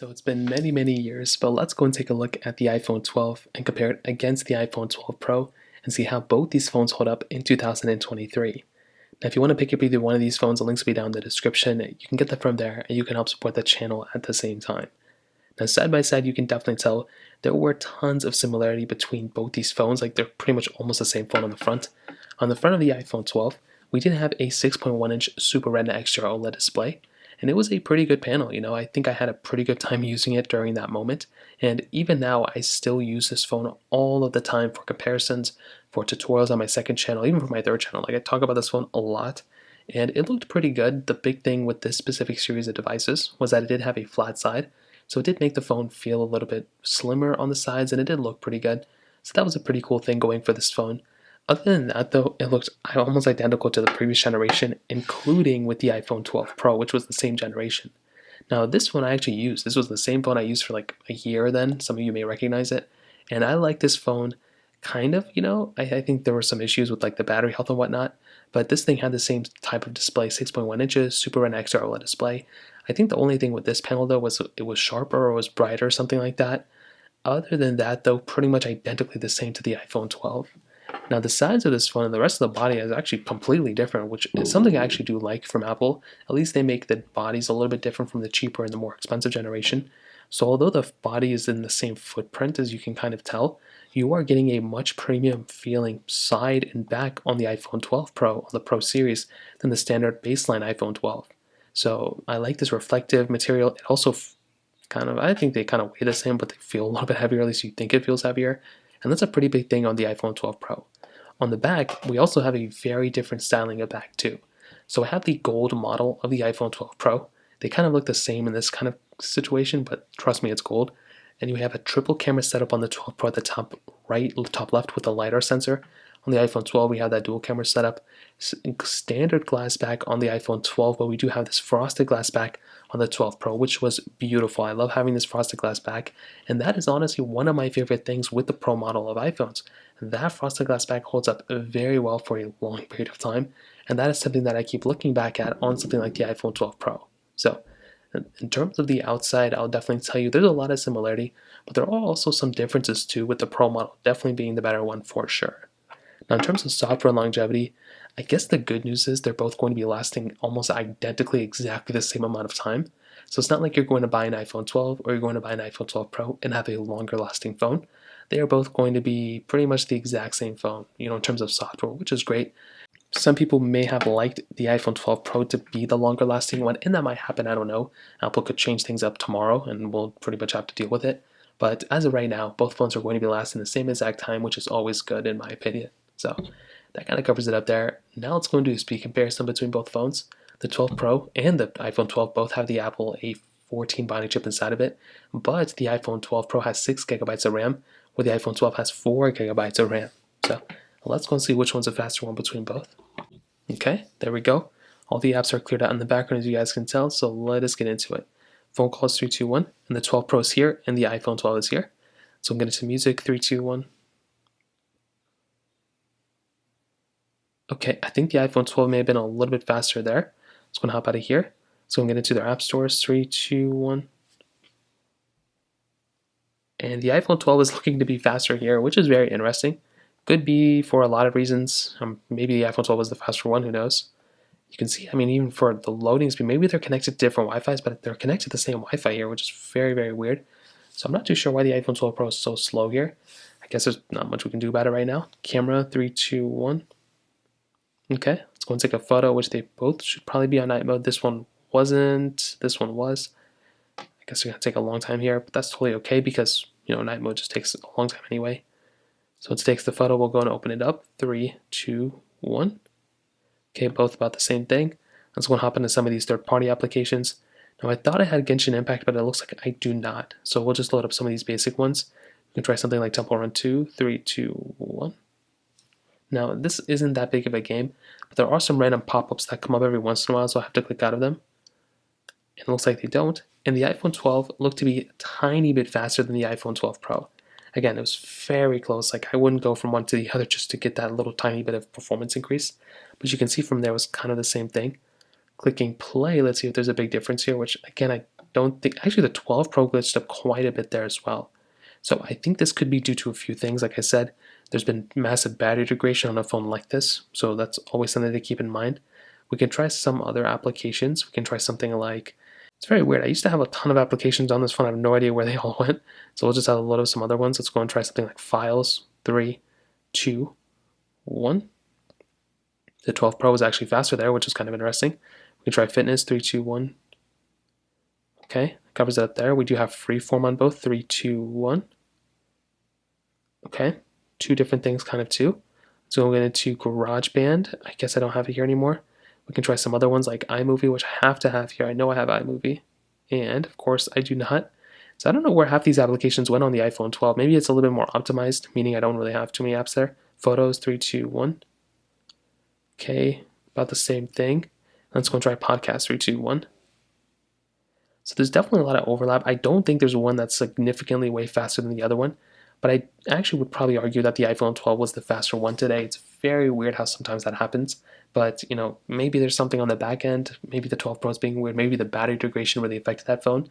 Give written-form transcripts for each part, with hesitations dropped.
So it's been many years, but let's go and take a look at the iPhone 12 and compare it against the iPhone 12 Pro and see how both these phones hold up in 2023. Now, if you want to pick up either one of these phones, the links will be down in the description. You can get them from there and you can help support the channel at the same time. Now, side by side, you can definitely tell there were tons of similarity between both these phones. Like, they're pretty much almost the same phone on the front. On the front of the iPhone 12, we did have a 6.1-inch Super Retina Extra OLED display, and it was a pretty good panel. I think I had a pretty good time using it during that moment, and even now I still use this phone all of the time for comparisons, for tutorials on my second channel, even for my third channel. Like, I talk about this phone a lot, and it looked pretty good. The big thing with this specific series of devices was that it did have a flat side, so it did make the phone feel a little bit slimmer on the sides, and it did look pretty good. So that was a pretty cool thing going for this phone. Other than that, though, it looked almost identical to the previous generation, including with the iPhone 12 Pro, which was the same generation. Now, this one I actually used. This was the same phone I used for like a year then. Some of you may recognize it. And I like this phone kind of, I think there were some issues with like the battery health and whatnot, but this thing had the same type of display, 6.1 inches, Super Retina XR OLED display. I think the only thing with this panel, though, was it was sharper or was brighter or something like that. Other than that, though, pretty much identically the same to the iPhone 12. Now, the size of this phone and the rest of the body is actually completely different, which is something I actually do like from Apple. At least they make the bodies a little bit different from the cheaper and the more expensive generation. So although the body is in the same footprint, as you can kind of tell, you are getting a much premium feeling side and back on the iPhone 12 Pro, on the Pro series, than the standard baseline iPhone 12. So I like this reflective material. It also I think they kind of weigh the same, but they feel a little bit heavier, at least you think it feels heavier. And that's a pretty big thing on the iPhone 12 Pro. On the back, we also have a very different styling of back too. So I have the gold model of the iPhone 12 Pro. They kind of look the same in this kind of situation, but trust me, it's gold. And you have a triple camera setup on the 12 Pro at the top right, top left with the LiDAR sensor. On the iPhone 12, we have that dual camera setup. Standard glass back on the iPhone 12, but we do have this frosted glass back on the 12 Pro, which was beautiful. I love having this frosted glass back, and that is honestly one of my favorite things with the Pro model of iPhones. That frosted glass back holds up very well for a long period of time, and that is something that I keep looking back at on something like the iPhone 12 Pro. So, in terms of the outside, I'll definitely tell you there's a lot of similarity, but there are also some differences too, with the Pro model definitely being the better one for sure. Now, in terms of software and longevity, I guess the good news is they're both going to be lasting almost identically exactly the same amount of time. So it's not like you're going to buy an iPhone 12 or you're going to buy an iPhone 12 Pro and have a longer lasting phone. They are both going to be pretty much the exact same phone, in terms of software, which is great. Some people may have liked the iPhone 12 Pro to be the longer lasting one, and that might happen, I don't know. Apple could change things up tomorrow and we'll pretty much have to deal with it. But as of right now, both phones are going to be lasting the same exact time, which is always good in my opinion. So that kind of covers it up there. Now let's go and do a speed comparison between both phones. The 12 Pro and the iPhone 12 both have the Apple A14 Bionic chip inside of it, but the iPhone 12 Pro has 6 gigabytes of RAM, where the iPhone 12 has 4 gigabytes of RAM. So let's go and see which one's a faster one between both. Okay, there we go. All the apps are cleared out in the background, as you guys can tell, so let us get into it. Phone calls 3, 2, 1, and the 12 Pro is here, and the iPhone 12 is here. So I'm going to music, 3, 2, 1. Okay, I think the iPhone 12 may have been a little bit faster there. So I'm going to hop out of here. So I'm going to get into their app stores. 3, 2, 1. And the iPhone 12 is looking to be faster here, which is very interesting. Could be for a lot of reasons. Maybe the iPhone 12 was the faster one, who knows. You can see, even for the loading speed, maybe they're connected to different Wi-Fi's, but they're connected to the same Wi-Fi here, which is very weird. So I'm not too sure why the iPhone 12 Pro is so slow here. I guess there's not much we can do about it right now. Camera, 3, 2, 1. Okay, let's go and take a photo, which they both should probably be on night mode. This one wasn't, this one was. I guess we're gonna take a long time here, but that's totally okay because, night mode just takes a long time anyway. So it takes the photo, we'll go and open it up. 3, 2, 1. Okay, both about the same thing. Let's go and hop into some of these third-party applications. Now I thought I had Genshin Impact, but it looks like I do not. So we'll just load up some of these basic ones. You can try something like Temple Run 2, 3, 2, 1. Now, this isn't that big of a game, but there are some random pop-ups that come up every once in a while, so I have to click out of them. It looks like they don't. And the iPhone 12 looked to be a tiny bit faster than the iPhone 12 Pro. Again, it was very close. Like, I wouldn't go from one to the other just to get that little tiny bit of performance increase. But you can see from there was kind of the same thing. Clicking play, let's see if there's a big difference here, which, again, I don't think, actually the 12 Pro glitched up quite a bit there as well. So I think this could be due to a few things. Like I said, there's been massive battery degradation on a phone like this, so that's always something to keep in mind. We can try some other applications. We can try something like, it's very weird. I used to have a ton of applications on this phone. I have no idea where they all went. So we'll just have a load of some other ones. Let's go and try something like Files. 3, 2, 1. The 12 Pro is actually faster there, which is kind of interesting. We can try Fitness. 3, 2, 1. Okay, covers it up there. We do have Freeform on both. 3, 2, 1. Okay, two different things kind of too. So we'll get into GarageBand. I guess I don't have it here anymore. We can try some other ones like iMovie, which I have to have here. I know I have iMovie. And of course I do not. So I don't know where half these applications went on the iPhone 12. Maybe it's a little bit more optimized, meaning I don't really have too many apps there. Photos, 3, 2, 1. Okay, about the same thing. Let's go and try Podcast, 3, 2, 1. So there's definitely a lot of overlap. I don't think there's one that's significantly way faster than the other one, but I actually would probably argue that the iPhone 12 was the faster one today. It's very weird how sometimes that happens, but maybe there's something on the back end. Maybe the 12 Pro is being weird. Maybe the battery degradation really affected that phone.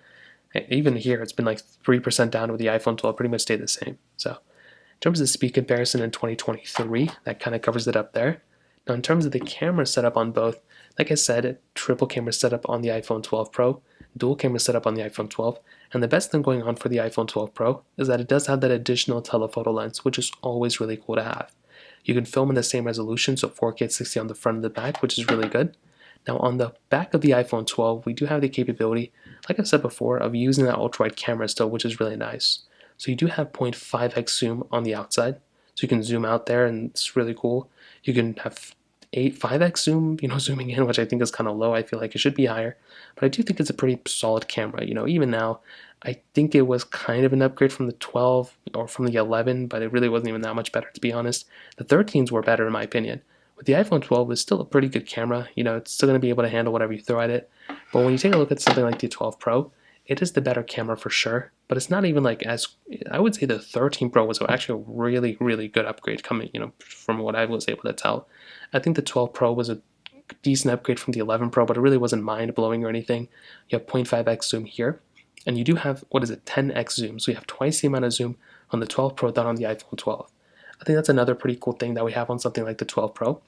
Even here, it's been like 3% down with the iPhone 12, pretty much stayed the same. So in terms of speed comparison in 2023, that kind of covers it up there. Now in terms of the camera setup on both, like I said, triple camera setup on the iPhone 12 Pro, dual camera setup on the iPhone 12, and the best thing going on for the iPhone 12 Pro is that it does have that additional telephoto lens, which is always really cool to have. You can film in the same resolution, so 4K at 60 on the front and the back, which is really good. Now on the back of the iPhone 12, we do have the capability, like I said before, of using that ultra-wide camera still, which is really nice. So you do have 0.5x zoom on the outside, so you can zoom out there and it's really cool. You can have 5x zoom, zooming in, which I think is kind of low. I feel like it should be higher, but I do think it's a pretty solid camera. Even now, I think it was kind of an upgrade from the 12 or from the 11, but it really wasn't even that much better, to be honest. The 13s were better in my opinion. But the iPhone 12 is still a pretty good camera. It's still going to be able to handle whatever you throw at it. But when you take a look at something like the 12 Pro, it is the better camera for sure, but it's not even like as, I would say the 13 Pro was actually a really, really good upgrade coming, from what I was able to tell. I think the 12 Pro was a decent upgrade from the 11 Pro, but it really wasn't mind-blowing or anything. You have 0.5x zoom here, and you do have, 10x zoom, so you have twice the amount of zoom on the 12 Pro than on the iPhone 12. I think that's another pretty cool thing that we have on something like the 12 Pro.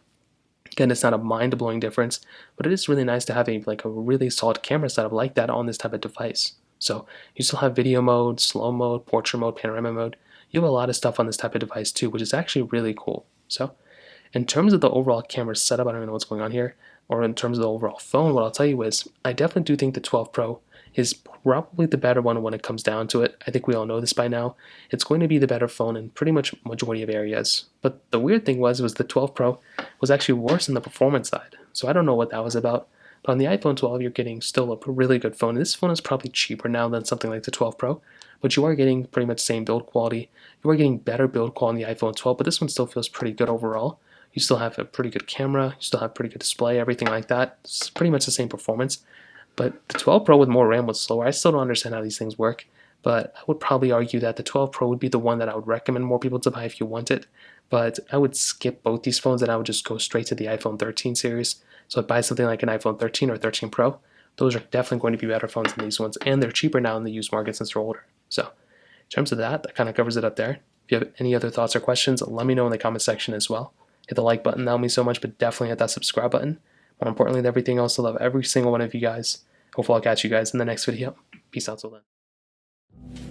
Again, it's not a mind-blowing difference, but it is really nice to have a really solid camera setup like that on this type of device. So you still have video mode, slow mode, portrait mode, panorama mode. You have a lot of stuff on this type of device too, which is actually really cool. So in terms of the overall camera setup, I don't even know what's going on here, or in terms of the overall phone, what I'll tell you is I definitely do think the 12 Pro is probably the better one when it comes down to it. I think we all know this by now. It's going to be the better phone in pretty much majority of areas. But the weird thing was the 12 Pro was actually worse on the performance side. So I don't know what that was about. But on the iPhone 12, you're getting still a really good phone. This phone is probably cheaper now than something like the 12 Pro, but you are getting pretty much same build quality. You are getting better build quality on the iPhone 12, but this one still feels pretty good overall. You still have a pretty good camera, you still have pretty good display, everything like that. It's pretty much the same performance. But the 12 Pro with more RAM was slower. I still don't understand how these things work, but I would probably argue that the 12 Pro would be the one that I would recommend more people to buy if you want it. But I would skip both these phones and I would just go straight to the iPhone 13 series. So I'd buy something like an iPhone 13 or 13 Pro. Those are definitely going to be better phones than these ones, and they're cheaper now in the used market since they're older. So in terms of that kind of covers it up there. If you have any other thoughts or questions, let me know in the comment section as well. Hit the like button, that would mean so much, but definitely hit that subscribe button. More importantly than everything else, I love every single one of you guys. Hopefully I'll catch you guys in the next video. Peace out till then.